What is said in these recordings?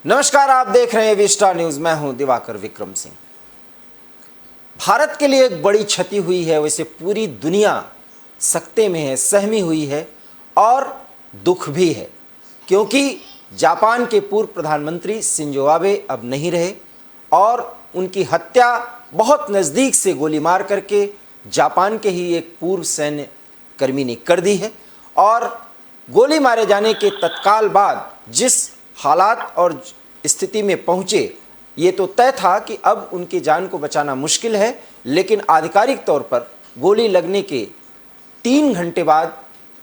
नमस्कार, आप देख रहे हैं विस्टार न्यूज। मैं हूं दिवाकर विक्रम सिंह। भारत के लिए एक बड़ी क्षति हुई है, वैसे पूरी दुनिया सकते में है, सहमी हुई है और दुख भी है, क्योंकि जापान के पूर्व प्रधानमंत्री शिंजो आबे अब नहीं रहे और उनकी हत्या बहुत नज़दीक से गोली मार करके जापान के ही एक पूर्व सैन्य कर्मी ने कर दी है। और गोली मारे जाने के तत्काल बाद जिस हालात और स्थिति में पहुंचे, ये तो तय था कि अब उनकी जान को बचाना मुश्किल है, लेकिन आधिकारिक तौर पर गोली लगने के 3 घंटे बाद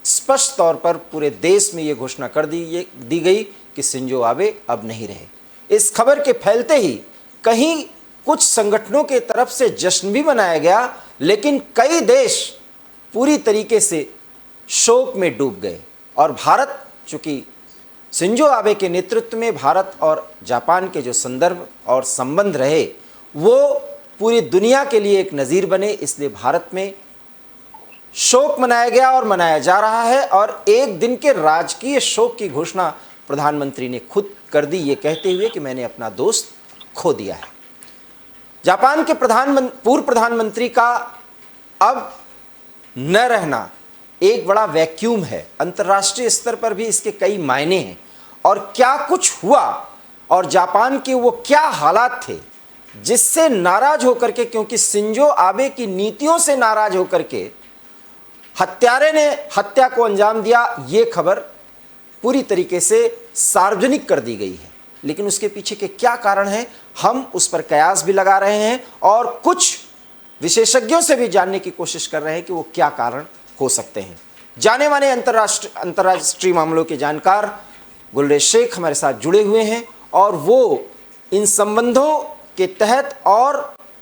स्पष्ट तौर पर पूरे देश में ये घोषणा कर दी गई कि शिंजो आबे अब नहीं रहे। इस खबर के फैलते ही कहीं कुछ संगठनों के तरफ से जश्न भी मनाया गया, लेकिन कई देश पूरी तरीके से शोक में डूब गए। और भारत, चूंकि शिंजो आबे के नेतृत्व में भारत और जापान के जो संदर्भ और संबंध रहे वो पूरी दुनिया के लिए एक नज़ीर बने, इसलिए भारत में शोक मनाया गया और मनाया जा रहा है। और एक दिन के राजकीय शोक की घोषणा प्रधानमंत्री ने खुद कर दी, ये कहते हुए कि मैंने अपना दोस्त खो दिया है। जापान के पूर्व प्रधानमंत्री का अब न रहना एक बड़ा वैक्यूम है। अंतर्राष्ट्रीय स्तर पर भी इसके कई मायने हैं। और क्या कुछ हुआ और जापान के वो क्या हालात थे जिससे नाराज होकर के, क्योंकि शिंजो आबे की नीतियों से नाराज होकर के हत्यारे ने हत्या को अंजाम दिया, ये खबर पूरी तरीके से सार्वजनिक कर दी गई है। लेकिन उसके पीछे के क्या कारण हैं, हम उस पर कयास भी लगा रहे हैं और कुछ विशेषज्ञों से भी जानने की कोशिश कर रहे हैं कि वो क्या कारण हो सकते हैं। जाने माने अंतर्राष्ट्रीय मामलों के जानकार गुलरेज शेख हमारे साथ जुड़े हुए हैं और वो इन संबंधों के तहत और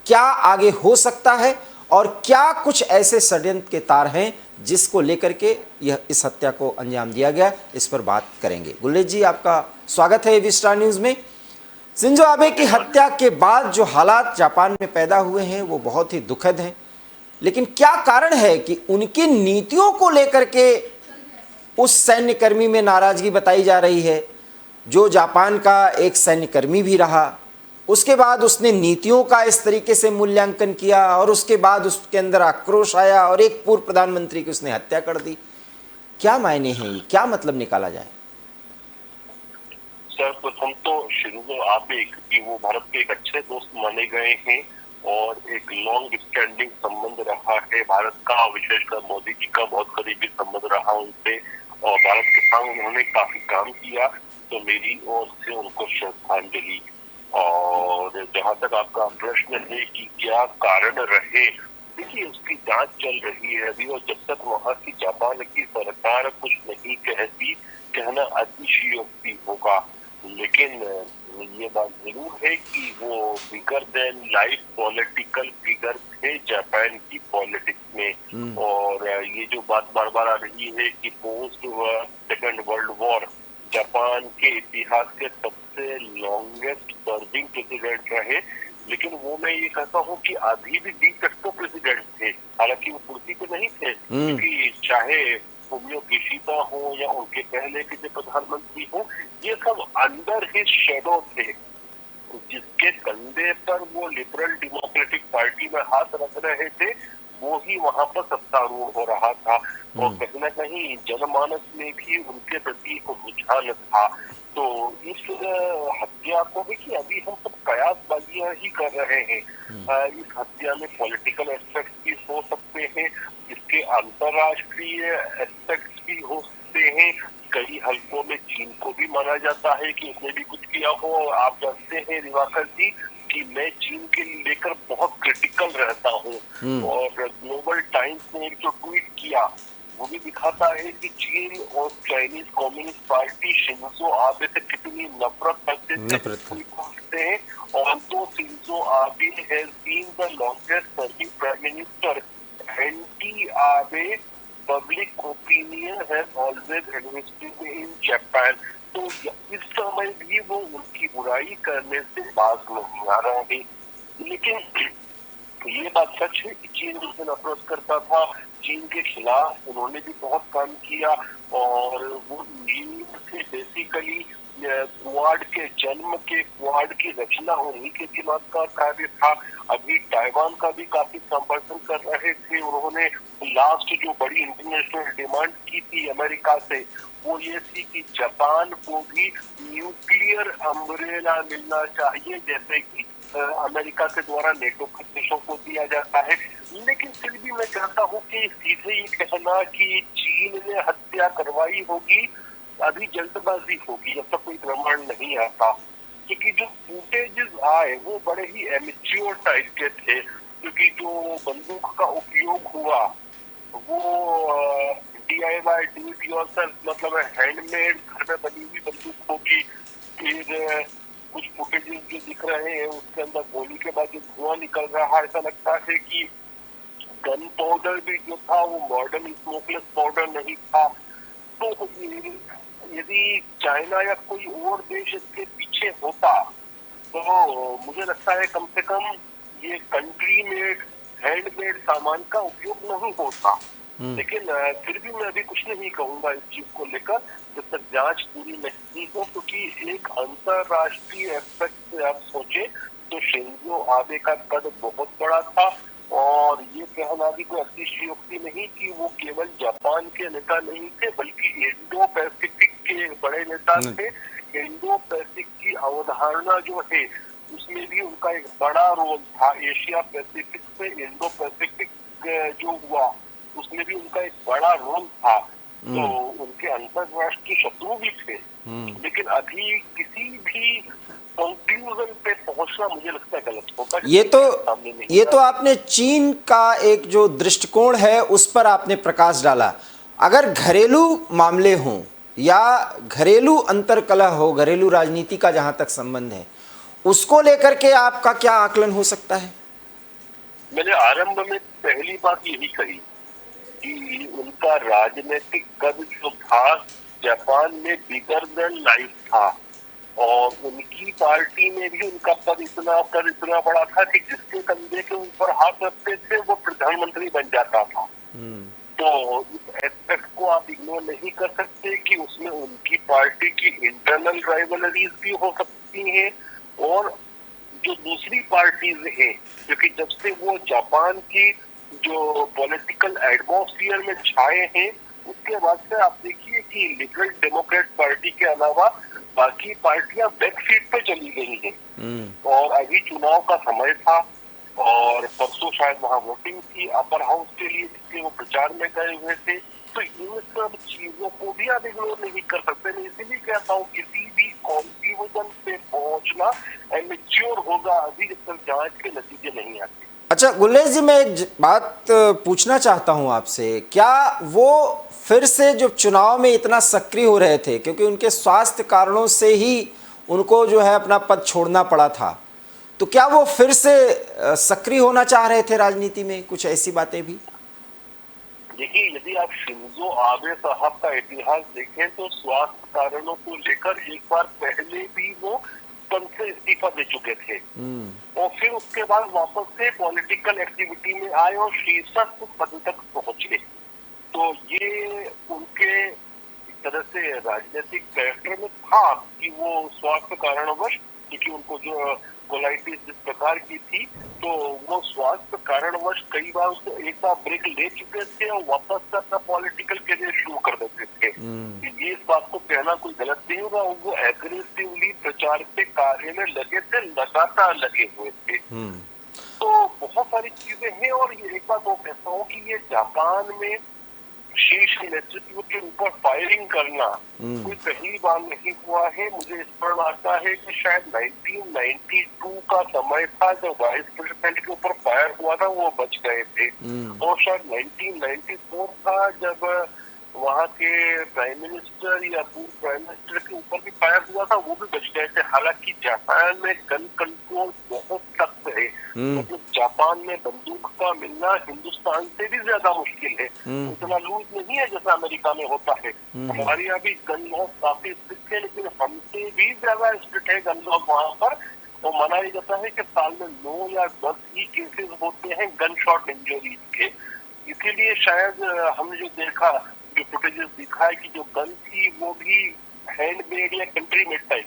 क्या आगे हो सकता है और क्या कुछ ऐसे षड्यंत्र के तार हैं जिसको लेकर के इस हत्या को अंजाम दिया गया, इस पर बात करेंगे। गुलरेज जी, आपका स्वागत है विस्टार न्यूज़ में। शिंजो आबे की हत्या के बाद जो हालात जापान में पैदा हुए हैं वो बहुत ही दुखद हैं, लेकिन क्या कारण है कि उनकी नीतियों को लेकर के उस सैन्य कर्मी में नाराजगी बताई जा रही है, जो जापान का एक सैन्य कर्मी भी रहा। उसके बाद उसने नीतियों का इस तरीके से मूल्यांकन किया और उसके बाद उसके अंदर आक्रोश आया और एक पूर्व प्रधानमंत्री की उसने हत्या कर दी। क्या मायने हैं ये, क्या मतलब निकाला जाए? सर, प्रथम तो शिंजो आबे कि वो भारत के एक अच्छे दोस्त माने गए हैं और एक लॉन्ग स्टैंडिंग संबंध रहा है भारत का, विशेषकर मोदी जी का बहुत करीबी संबंध रहा उनसे और भारत के संग उन्होंने काफी काम किया, तो मेरी ओर से उनको श्रद्धांजलि। और जहां तक आपका प्रश्न है कि क्या कारण रहे, देखिए उसकी जांच चल रही है अभी, और जब तक वहां की जापान की सरकार कुछ नहीं कहती, कहना अतिशयोक्ति होगा। लेकिन ये बात जरूर है कि वो bigger than life political figure थे जापान की पॉलिटिक्स में। और ये जो बात बार बार आ रही है कि post second world war Japan के इतिहास के सबसे लॉन्गेस्ट सर्विंग प्रेसिडेंट रहे, लेकिन वो मैं ये कहता हूँ कि अभी भी डी फैक्टो प्रेसिडेंट थे, हालांकि वो कुर्सी पे नहीं थे, क्योंकि चाहे फुमियो किशिदा हो या उनके पहले के जो प्रधानमंत्री हो, ये सब अंडर हिज शैडो थे, जिसके कंधे पर वो लिबरल डेमोक्रेटिक पार्टी में हाथ रख रहे थे, वो ही वहां पर सत्तारूढ़ हो रहा था। और कहीं ना कहीं जनमानस में भी उनके प्रति एक रुझान था। तो इस हत्या को भी कि अभी हम सब कयासबाजियां ही कर रहे हैं। इस हत्या में पॉलिटिकल एस्पेक्ट भी हो सकते हैं, इसके अंतरराष्ट्रीय एस्पेक्ट भी हो सकते हैं। कई हलकों में चीन को भी माना जाता है कि उसने भी कुछ किया हो। आप जानते हैं दिवाकर जी कि मैं चीन के लेकर बहुत क्रिटिकल रहता हूँ, और ग्लोबल टाइम्स ने एक जो ट्वीट किया वो भी दिखाता है कि चीन और Chinese communist party Shinzo Abe से कितनी नफरत करते हैं। Although Shinzo Abe has been the longest serving prime minister, anti Abe public opinion has always invested in Japan. तो इस समय भी वो उनकी बुराई करने से बाज नहीं आ रहा है। लेकिन ये बात सच है कि चीन उनसे नफरत करता था, चीन के खिलाफ उन्होंने भी बहुत काम किया, और वो न्यूज से बेसिकली क्वाड के जन्म के, क्वाड की रचना उन्हीं के दिमाग का कार्य था। अभी ताइवान का भी काफी समर्थन कर रहे थे। उन्होंने लास्ट जो बड़ी इंटरनेशनल डिमांड की थी अमेरिका से, वो ये थी कि जापान को भी न्यूक्लियर अम्ब्रेला मिलना चाहिए, जैसे कि अमेरिका के द्वारा नेटो के देशों को दिया जाता है। लेकिन फिर भी मैं कहता हूँ कि सीधे ये कहना कि चीन ने हत्या करवाई होगी, अभी जल्दबाजी होगी, जब तक कोई प्रमाण नहीं आता। क्योंकि जो फुटेजेस आए वो बड़े ही एमेच्योर टाइप के थे, क्योंकि जो बंदूक का उपयोग हुआ वो DIY डू इट योरसेल्फ, मतलब हैंडमेड, घर में बनी हुई बंदूक होगी। फिर कुछ फुटेजेस जो दिख रहे हैं उसके अंदर गोली के बाद जो धुआं निकल रहा है, ऐसा लगता है कि गन पाउडर भी जो था वो मॉडर्न स्मोकलेस पाउडर नहीं था। तो यदि चाइना या कोई और देश इसके पीछे होता तो मुझे लगता है कम से कम ये कंट्री मेड हैंडमेड सामान का उपयोग नहीं होता। लेकिन फिर भी मैं अभी कुछ नहीं कहूंगा इस चीज को लेकर जब तक जांच पूरी नहीं हो, क्योंकि एक अंतरराष्ट्रीय एस्पेक्ट से आप सोचे तो शिंजो आबे का कद बहुत बड़ा था, और ये कहना भी कोई अतिशयोक्ति नहीं कि वो केवल जापान के नेता नहीं थे, बल्कि इंडो पैसिफिक के बड़े नेता थे। इंडो पैसिफिक की अवधारणा जो है उसमें भी उनका एक बड़ा रोल था। एशिया पैसिफिक से इंडो पैसिफिक जो हुआ उसमें भी उनका एक बड़ा रोल था। तो उनके अंतरराष्ट्रीय शत्रु भी थे, लेकिन अभी किसी भी कंक्लूजन पे पहुंचना मुझे लगता है गलत होगा। ये तो आपने चीन का एक जो दृष्टिकोण है उस पर आपने प्रकाश डाला। अगर घरेलू मामले हों या घरेलू अंतर्कलह हो, घरेलू राजनीति का जहां तक संबंध है, उसको लेकर के आपका क्या आकलन हो सकता है? मैंने आरंभ में पहली बात यही कही कि उनका राजनीतिक कद जो था जापान में बिगर देन लाइफ था, और उनकी पार्टी में भी उनका पद इतना बड़ा था कि जिसके कंधे के ऊपर हाथ रखते थे वो प्रधानमंत्री बन जाता था। तो इस एस्पेक्ट को आप इग्नोर नहीं कर सकते कि उसमें उनकी पार्टी की इंटरनल राइवलरीज भी हो सकती हैं, और जो दूसरी पार्टीज हैं, क्योंकि जब से वो जापान की जो पॉलिटिकल एटमॉस्फेयर में छाए हैं उसके बाद से आप देखिए कि लिबरल डेमोक्रेट पार्टी के अलावा बाकी पार्टियां बैक सीट पे चली गई हैं। और अभी चुनाव का समय था और परसों शायद वहां वोटिंग थी अपर हाउस के लिए, जिसके वो प्रचार में गए हुए थे। तो इन सब चीजों को भी आप इग्नोर नहीं कर सकते। मैं इसीलिए कहता हूँ किसी भी कंक्लूजन पे पहुंचना एमेच्योर होगा अभी जब तक जांच के नतीजे नहीं आते। अच्छा गुलेश जी, मैं एक बात पूछना चाहता हूं आपसे, क्या वो फिर से जो चुनाव में इतना सक्रिय हो रहे थे, क्योंकि उनके स्वास्थ्य कारणों से ही उनको जो है अपना पद छोड़ना पड़ा था, तो क्या वो फिर से सक्रिय होना चाह रहे थे राजनीति में? कुछ ऐसी बातें भी। देखिए, यदि आप शिंजो आबे साहब का इतिहास देखें तो स्वास्थ्य कारणों को लेकर एक बार पहले भी वो पद से इस्तीफा दे चुके थे, और फिर उसके बाद वापस से पॉलिटिकल एक्टिविटी में आए और शीर्षक पद तक पहुंचे। तो ये उनके एक तरह से राजनीतिक कैरेक्टर में था कि वो स्वास्थ्य कारणवश, क्योंकि उनको जो कोलाइटिस जिस प्रकार की थी, तो वो स्वास्थ्य कारणवश कई बार उसको एक बार ब्रेक ले चुके थे और वापस से अपना पॉलिटिकल करियर शुरू कर देते थे। ये इस बात को कहना कोई गलत नहीं होगा, वो एग्रेसिवली प्रचार के कार्य में लगे थे, लगातार लगे हुए थे। तो बहुत सारी चीजें हैं, और ये एक बात वो कहता हूँ कि ये जापान में शीर्ष नेतृत्व के ऊपर फायरिंग करना कोई पहली बार नहीं हुआ है। मुझे इस पर आता है कि शायद 1992 का समय था जब वाइस प्रेसिडेंट के ऊपर फायर हुआ था, वो बच गए थे। और शायद 1994 था जब वहाँ के प्राइम मिनिस्टर या पूर्व प्राइम मिनिस्टर के ऊपर भी फायर हुआ था, वो भी बच गए थे। हालांकि जापान में गन कंट्रोल बहुत सख्त है, मतलब जापान में बंदूक का मिलना हिंदुस्तान से भी ज्यादा मुश्किल है। उतना लूज नहीं है जैसा अमेरिका में होता है। हमारे यहाँ भी गन लॉ काफी स्ट्रिक्ट है, लेकिन हमसे भी ज्यादा स्ट्रिक्ट है गन लॉ वहाँ पर। तो मनाया जाता है कि साल में 9 या 10 ही केसेस होते हैं गन शॉट इंजरीज के। इसीलिए शायद हमने जो देखा, जो फुटेजेस दिखा है कि जो गन थी वो भी हैंडमेड या कंट्री मेड टाइप।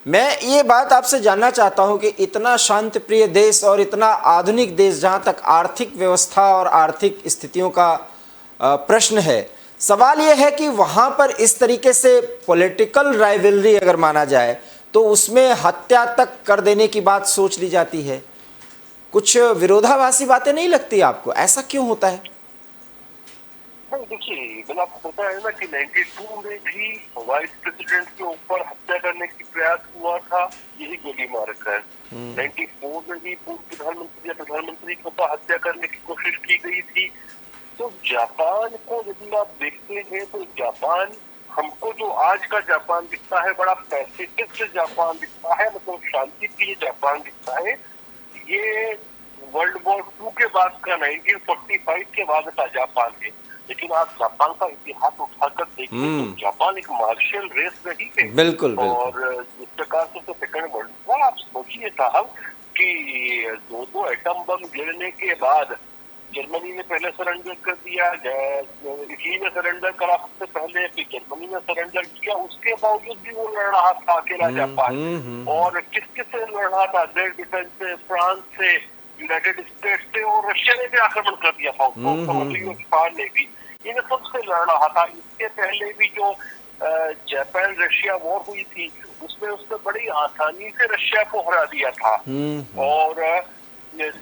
मैं ये बात आपसे जानना चाहता हूं कि इतना शांति प्रिय देश और इतना आधुनिक देश, जहां तक आर्थिक व्यवस्था और आर्थिक स्थितियों का प्रश्न है, सवाल यह है कि वहां पर इस तरीके से पॉलिटिकल राइवलरी अगर माना जाए तो उसमें हत्या तक कर देने की बात सोच ली जाती है। कुछ विरोधाभासी बातें नहीं लगती आपको? ऐसा क्यों होता है? नहीं, देखिए, मतलब आपको पता है ना कि 92 में भी वाइस प्रेसिडेंट के ऊपर हत्या करने की प्रयास हुआ था, यही गोली मारक है। 94 में भी पूर्व प्रधानमंत्री या प्रधानमंत्री के ऊपर हत्या करने की कोशिश की गई थी। तो जापान को यदि आप देखते हैं तो जापान हमको जो आज का जापान दिखता है, बड़ा पैसिफिस्ट जापान दिखता है, मतलब शांति प्रिय जापान दिखता है। ये वर्ल्ड वॉर 2 के बाद का 1945 के बाद का जापान है। लेकिन आप जापान का इतिहास उठाकर देखिए तो जापान एक मार्शल रेस रही है। बिल्कुल, बिल्कुल। और जिस प्रकार से सेकंड वर्ल्ड वॉर, आप सोचिए साहब कि दो एटम बम गिरने के बाद जर्मनी ने पहले सरेंडर कर दिया, इटली ने सरेंडर करा सबसे पहले, फिर जर्मनी ने सरेंडर किया। उसके बावजूद भी वो लड़ रहा था अकेला जापान। और किस किस से लड़ रहा था? ग्रेट ब्रिटेन से, फ्रांस से, यूनाइटेड स्टेट्स से, और रशिया ने भी आक्रमण कर दिया था उसको, ने भी, इन सबसे लड़ रहा था। इसके पहले भी जो जापान रशिया वॉर हुई थी, उसमें उसने बड़ी आसानी से रशिया को हरा दिया था। और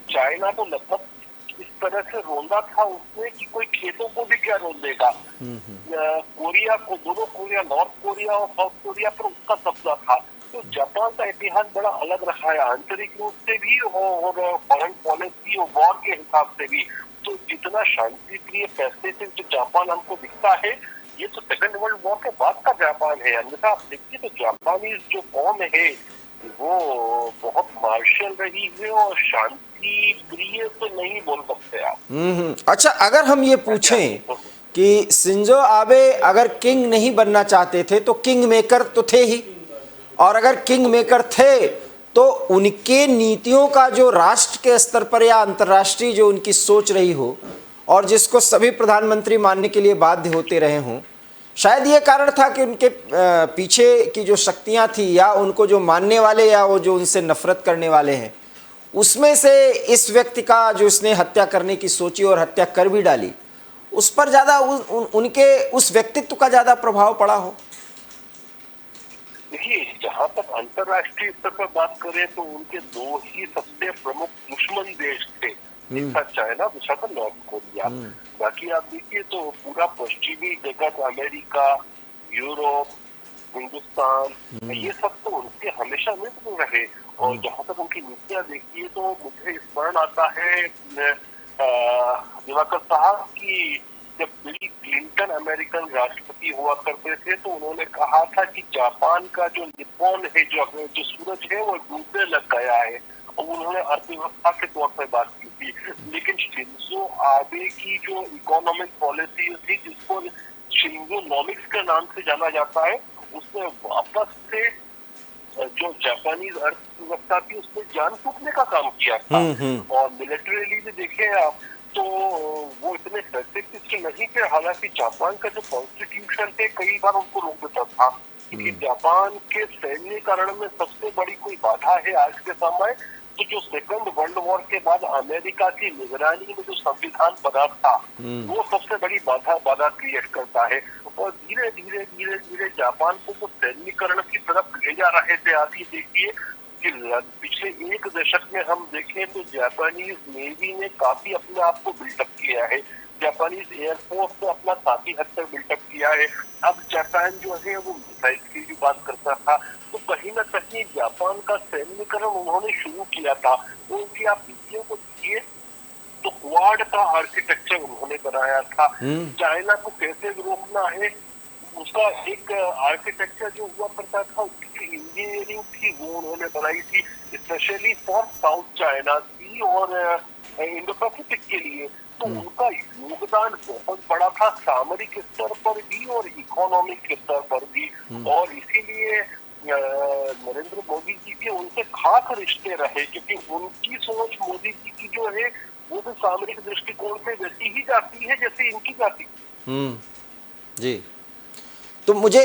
चाइना तो लगभग इस तरह से रोंदा था उसने कि कोई खेतों को भी क्या रोन देगा। कोरिया को, दोनों कोरिया, नॉर्थ कोरिया और साउथ कोरिया पर उसका कब्जा था। तो जापान का इतिहास बड़ा अलग रहा है, आंतरिक रूप से भी और फॉरेन पॉलिसी और वॉर के हिसाब से भी। तो जितना शांति प्रिय पैसिफिक जो जापान हमको दिखता है, ये तो सेकंड वर्ल्ड वॉर के बाद का जापान है। अन्यथा आप देखिए तो जापानीज जो कौम है वो बहुत मार्शल रही है और शांति प्रिय तो नहीं बोल सकते आप। अच्छा, अगर हम ये पूछें कि शिंजो आबे अगर किंग नहीं बनना चाहते थे तो किंग मेकर तो थे ही, और अगर किंग मेकर थे तो उनके नीतियों का जो राष्ट्र के स्तर पर या अंतर्राष्ट्रीय जो उनकी सोच रही हो और जिसको सभी प्रधानमंत्री मानने के लिए बाध्य होते रहे हों, शायद ये कारण था कि उनके पीछे की जो शक्तियां थी या उनको जो मानने वाले या वो जो उनसे नफरत करने वाले हैं, उसमें से इस व्यक्ति का जो इसने हत्या करने की सोची और हत्या कर भी डाली, उस पर ज़्यादा उनके उस व्यक्तित्व का ज़्यादा प्रभाव पड़ा हो। देखिए, जहाँ तक अंतर्राष्ट्रीय स्तर पर बात करें तो उनके दो ही सबसे प्रमुख दुश्मन देश थे, एक था चाइना, दूसरा था नॉर्थ कोरिया। बाकी आप देखिए तो पूरा पश्चिमी जगत, अमेरिका, यूरोप, हिंदुस्तान, ये सब तो उनके हमेशा मित्र रहे। और जहाँ तक उनकी नीतियां देखिए तो मुझे स्मरण आता है दिवाकर साहब की, जब बिल क्लिंटन अमेरिकन राष्ट्रपति हुआ करते थे तो उन्होंने कहा था कि जापान का जो निप्पॉन है, जो सूरज है, वो डूबने लग गया है। और उन्होंने अर्थव्यवस्था के तौर पर बात की थी। लेकिन शिंजो आबे की जो इकोनॉमिक पॉलिसी थी, जिसको शिंजोनॉमिक्स के नाम से जाना जाता है, उसने वापस से जो जापानीज अर्थव्यवस्था थी उसमें जान फूकने का काम किया था। और मिलिट्रीली भी देखें आप तो वो इतने पैसिफिस्ट नहीं थे। हालांकि जापान का जो कॉन्स्टिट्यूशन थे कई बार उनको रोक देता था, क्योंकि जापान के सैन्यकरण में सबसे बड़ी कोई बाधा है आज के समय तो जो सेकंड वर्ल्ड वॉर के बाद अमेरिका की निगरानी में जो संविधान बना था, वो सबसे बड़ी बाधा क्रिएट करता है। और धीरे धीरे धीरे धीरे जापान को तो सैन्यकरण की तरफ ले जा रहे थे। आप ये देखिए कि पिछले एक दशक में हम देखें तो जापानीज नेवी ने काफी अपने आप को बिल्डअप किया है। जापानीज एयरफोर्स ने अपना काफी हद तक बिल्डअप किया है। अब जापान जो है वो मिसाइल की भी बात करता था, तो कहीं न कहीं जापान का सैन्यकरण उन्होंने शुरू किया था। तो उनकी आप नीतियों को देखिए तो क्वाड का आर्किटेक्चर उन्होंने बनाया था। चाइना को कैसे रोकना है उसका एक आर्किटेक्चर जो हुआ करता था, उसकी इंजीनियरिंग थी वो उन्होंने बनाई थी, स्पेशली फॉर साउथ चाइना सी और इंडो पैसिफिक के लिए। तो उनका योगदान बहुत बड़ा था, सामरिक स्तर पर भी और इकोनॉमिक स्तर पर भी। और इसीलिए नरेंद्र मोदी जी के उनसे खास रिश्ते रहे, क्योंकि उनकी सोच मोदी जी की जो है वो भी सामरिक दृष्टिकोण से वैसी ही जाती है जैसे इनकी जाती है। जी, तो मुझे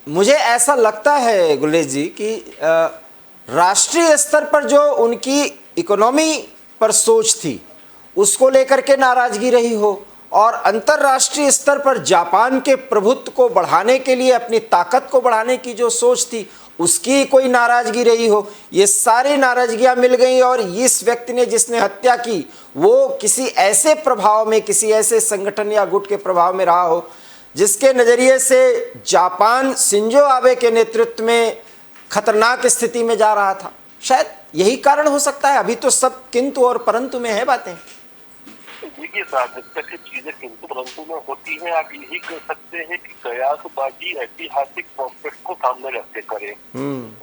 मुझे ऐसा लगता है गुलेश जी कि राष्ट्रीय स्तर पर जो उनकी इकोनॉमी पर सोच थी उसको लेकर के नाराजगी रही हो, और अंतर्राष्ट्रीय स्तर पर जापान के प्रभुत्व को बढ़ाने के लिए, अपनी ताकत को बढ़ाने की जो सोच थी उसकी कोई नाराजगी रही हो, ये सारी नाराजगियां मिल गई। और इस व्यक्ति ने जिसने हत्या की वो किसी ऐसे प्रभाव में, किसी ऐसे संगठन या गुट के प्रभाव में रहा हो जिसके नज़रिए से जापान शिंजो आबे के नेतृत्व में खतरनाक स्थिति में जा रहा था। शायद यही कारण हो सकता है। अभी तो सब किंतु और परंतु में है बातें। देखिए साहब, जब तक ये चीजें किंतु परंतु में होती हैं, आप यही कह सकते हैं कि कयासबाजी ऐतिहासिक प्रोस्पेक्ट को सामने रख के करें।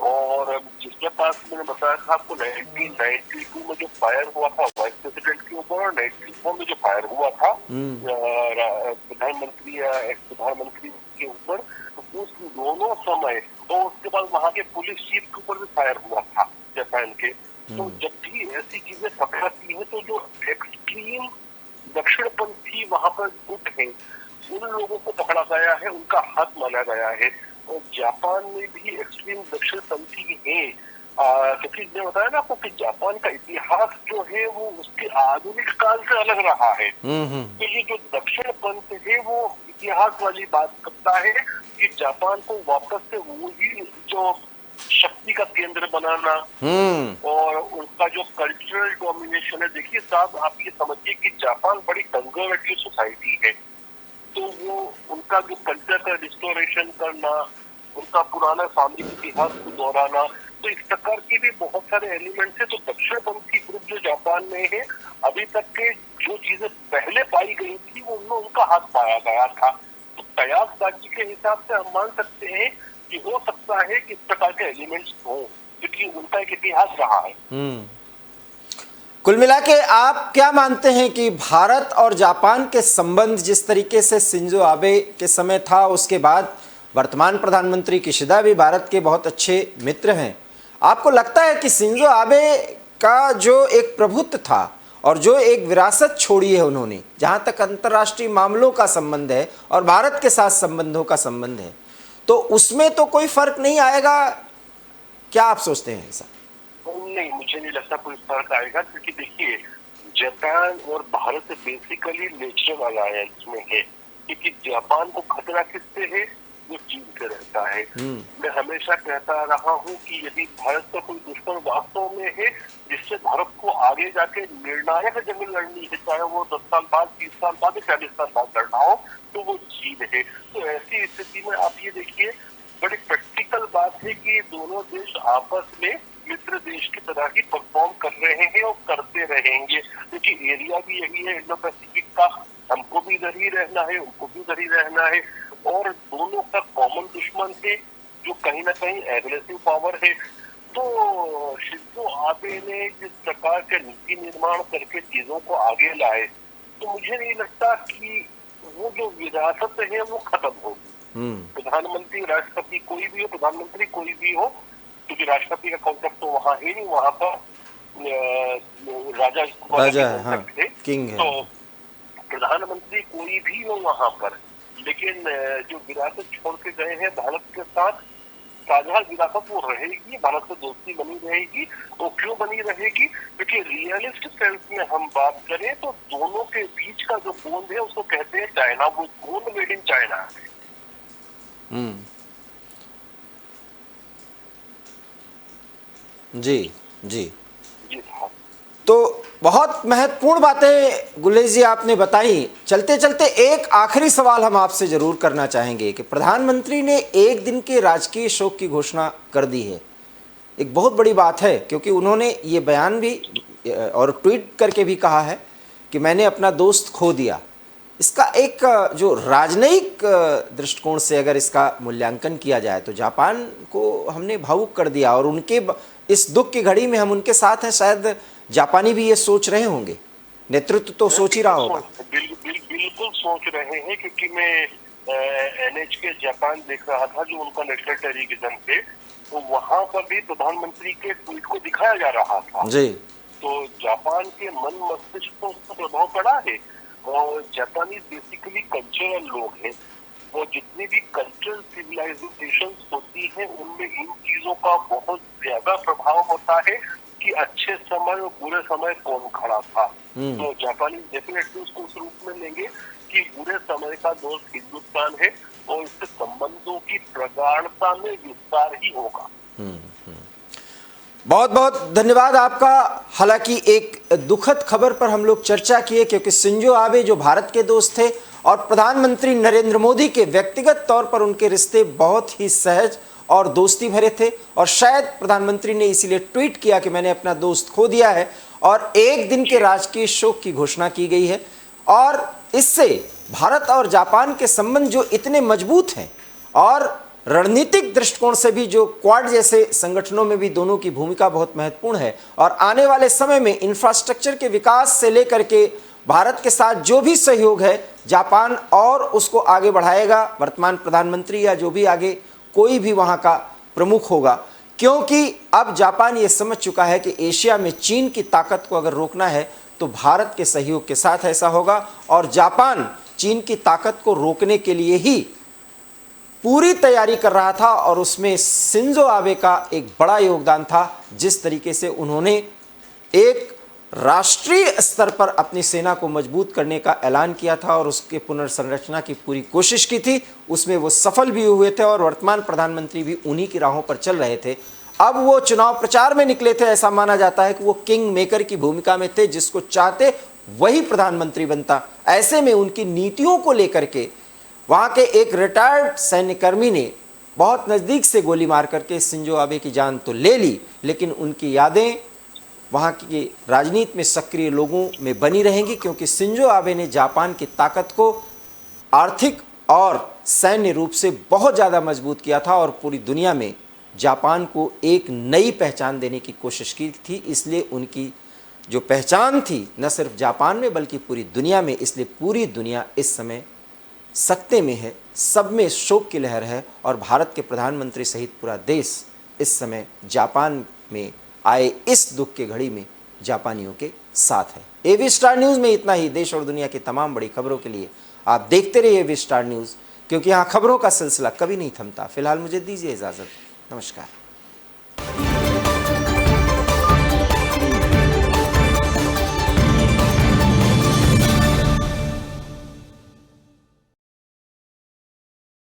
और जिसके पास मैंने बताया था आपको 1992 में जो फायर हुआ था वाइस प्रेसिडेंट के ऊपर, और 1994 में जो फायर हुआ था प्रधानमंत्री या एक्स प्रधानमंत्री के ऊपर, तो उस दोनों समय, तो उसके बाद वहाँ के पुलिस चीफ के ऊपर भी फायर हुआ था जापान के। तो जब भी ऐसी चीजें पकड़ती हैं तो जो एक्सट्रीम दक्षिणपंथी वहां पर गुट हैं उन लोगों को पकड़ा गया है, उनका हाथ माना गया है। और जापान में भी एक्सट्रीम दक्षिणपंथी हैं, क्योंकि मैं बताया ना आपको कि जापान का इतिहास जो है वो उसके आधुनिक काल से अलग रहा है। तो ये जो दक्षिण पंथ है वो इतिहास वाली बात करता है कि जापान को वापस से वही जो शक्ति का केंद्र बनाना और उनका जो कल्चरल डोमिनेशन है। देखिए साहब, आप ये समझिए कि जापान बड़ी कंजर्वेटिव सोसाइटी है, तो वो उनका जो कल्चर का रिस्टोरेशन करना, उनका पुराना सामरिक इतिहास को दोहराना, तो इस प्रकार के भी बहुत सारे एलिमेंट्स है। तो दक्षिणपंथी ग्रुप जो जापान में है, अभी तक के जो चीजें पहले पाई गई थी उनमें उनका हाथ पाया गया था। तो कयासबाजी के हिसाब से हम मान सकते हैं कि हो सकता है कि इस प्रकार के एलिमेंट्स हो, क्योंकि उनका एक इतिहास रहा है। कुल मिला के आप क्या मानते हैं कि भारत और जापान के संबंध जिस तरीके से शिंजो आबे के समय था, उसके बाद वर्तमान प्रधानमंत्री किशिदा भी भारत के बहुत अच्छे मित्र हैं, आपको लगता है कि शिंजो आबे का जो एक प्रभुत्व था और जो एक विरासत छोड़ी है उन्होंने, जहां तक अंतर्राष्ट्रीय मामलों का संबंध है और भारत के साथ संबंधों का संबंध है, तो उसमें तो कोई फर्क नहीं आएगा? क्या आप सोचते हैं ऐसा? नहीं, मुझे नहीं लगता कोई फर्क आएगा, क्योंकि देखिए जापान और भारत बेसिकली नेचुरल अलायंस में है। क्योंकि जापान को खतरा किससे है? वो चीन से रहता है। मैं हमेशा कहता रहा हूँ कि यदि भारत का कोई दुश्मन वास्तव में है जिससे भारत को आगे जाके निर्णायक जंग लड़नी है, चाहे वो 10 साल बाद, 30 साल बाद, 40 साल बाद लड़ना हो, तो वो चीन है। तो ऐसी स्थिति में आप ये देखिए, बड़ी प्रैक्टिकल बात है कि दोनों देश आपस में मित्र देश की तरह ही परफॉर्म कर रहे हैं और करते रहेंगे, क्योंकि एरिया भी यही है इंडो पैसिफिक का। हमको भी इधर ही रहना है, उनको भी इधर ही रहना है, और दोनों का कॉमन दुश्मन है जो कहीं ना कहीं एग्रेसिव पावर है। तो शिंजो आबे ने जिस प्रकार के नीति निर्माण करके चीजों को आगे लाए, तो मुझे नहीं लगता कि वो जो विरासत है वो खत्म होगी। प्रधानमंत्री, राष्ट्रपति कोई भी हो, प्रधानमंत्री कोई भी हो, क्योंकि राष्ट्रपति का कॉन्सेप्ट तो वहाँ है नहीं, वहाँ पर राजा हाँ, किंग है। तो प्रधानमंत्री कोई भी हो वहाँ पर, लेकिन जो विरासत छोड़ के गए हैं भारत के साथ, साझा विरासत वो रहेगी, भारत से दोस्ती बनी रहेगी। वो क्यों बनी रहेगी? क्योंकि रियलिस्ट सेंस में हम बात करें तो दोनों के बीच का जो बॉन्ड है उसको कहते हैं चाइना, वो बॉन्ड मेड इन चाइना है। जी जी जी हाँ। तो बहुत महत्वपूर्ण बातें गुलेश जी आपने बताई। चलते चलते एक आखिरी सवाल हम आपसे जरूर करना चाहेंगे कि प्रधानमंत्री ने एक दिन के राजकीय शोक की घोषणा कर दी है। एक बहुत बड़ी बात है, क्योंकि उन्होंने ये बयान भी और ट्वीट करके भी कहा है कि मैंने अपना दोस्त खो दिया। इसका एक जो राजनयिक दृष्टिकोण से अगर इसका मूल्यांकन किया जाए तो जापान को हमने भावुक कर दिया, और उनके इस दुख की घड़ी में हम उनके साथ हैं। शायद जापानी भी ये सोच रहे होंगे, नेतृत्व तो सोच ही रहा होगा। बिल्कुल सोच रहे हैं, क्योंकि मैं NHK जापान देख रहा था जो उनका नेशनल टेलीविजन पे, तो वहाँ पर भी प्रधानमंत्री के ट्वीट को दिखाया जा रहा था जी। तो जापान के मन मस्तिष्क पर उसका प्रभाव पड़ा है। और जापानी बेसिकली कल्चरल लोग हैं, और जितनी भी कल्चरल सिविलाइजेशन होती हैं उनमें इन चीजों का बहुत ज्यादा प्रभाव होता है कि अच्छे समय और बुरे समय कौन खड़ा था। तो जापानी डेफिनेटली उसको उस रूप में लेंगे कि बुरे समय का दोस्त हिंदुस्तान है और इससे संबंधों की प्रगाढ़ता में विस्तार ही होगा। बहुत बहुत धन्यवाद आपका। हालांकि एक दुखद खबर पर हम लोग चर्चा किए, क्योंकि शिंजो आबे जो भारत के दोस्त थे और प्रधानमंत्री नरेंद्र मोदी के व्यक्तिगत तौर पर उनके रिश्ते बहुत ही सहज और दोस्ती भरे थे, और शायद प्रधानमंत्री ने इसीलिए ट्वीट किया कि मैंने अपना दोस्त खो दिया है, और एक दिन के राजकीय शोक की घोषणा की गई है। और इससे भारत और जापान के संबंध जो इतने मजबूत हैं, और रणनीतिक दृष्टिकोण से भी जो क्वाड जैसे संगठनों में भी दोनों की भूमिका बहुत महत्वपूर्ण है, और आने वाले समय में इंफ्रास्ट्रक्चर के विकास से लेकर के भारत के साथ जो भी सहयोग है जापान और उसको आगे बढ़ाएगा, वर्तमान प्रधानमंत्री या जो भी आगे कोई भी वहाँ का प्रमुख होगा, क्योंकि अब जापान ये समझ चुका है कि एशिया में चीन की ताकत को अगर रोकना है तो भारत के सहयोग के साथ ऐसा होगा, और जापान चीन की ताकत को रोकने के लिए ही पूरी तैयारी कर रहा था, और उसमें शिंजो आबे का एक बड़ा योगदान था। जिस तरीके से उन्होंने एक राष्ट्रीय स्तर पर अपनी सेना को मजबूत करने का ऐलान किया था और उसके पुनर्संरचना की पूरी कोशिश की थी, उसमें वो सफल भी हुए थे, और वर्तमान प्रधानमंत्री भी उन्हीं की राहों पर चल रहे थे। अब वो चुनाव प्रचार में निकले थे, ऐसा माना जाता है कि वो किंग मेकर की भूमिका में थे, जिसको चाहते वही प्रधानमंत्री बनता। ऐसे में उनकी नीतियों को लेकर के वहाँ के एक रिटायर्ड सैन्यकर्मी ने बहुत नज़दीक से गोली मार करके शिंजो आबे की जान तो ले ली, लेकिन उनकी यादें वहाँ की राजनीति में सक्रिय लोगों में बनी रहेंगी, क्योंकि शिंजो आबे ने जापान की ताकत को आर्थिक और सैन्य रूप से बहुत ज़्यादा मजबूत किया था, और पूरी दुनिया में जापान को एक नई पहचान देने की कोशिश की थी। इसलिए उनकी जो पहचान थी न सिर्फ जापान में बल्कि पूरी दुनिया में, इसलिए पूरी दुनिया इस समय सकते में है, सब में शोक की लहर है, और भारत के प्रधानमंत्री सहित पूरा देश इस समय जापान में आए इस दुख के घड़ी में जापानियों के साथ है। एवी स्टार न्यूज़ में इतना ही। देश और दुनिया की तमाम बड़ी खबरों के लिए आप देखते रहिए एवी स्टार न्यूज़, क्योंकि यहाँ खबरों का सिलसिला कभी नहीं थमता। फिलहाल मुझे दीजिए इजाज़त। नमस्कार।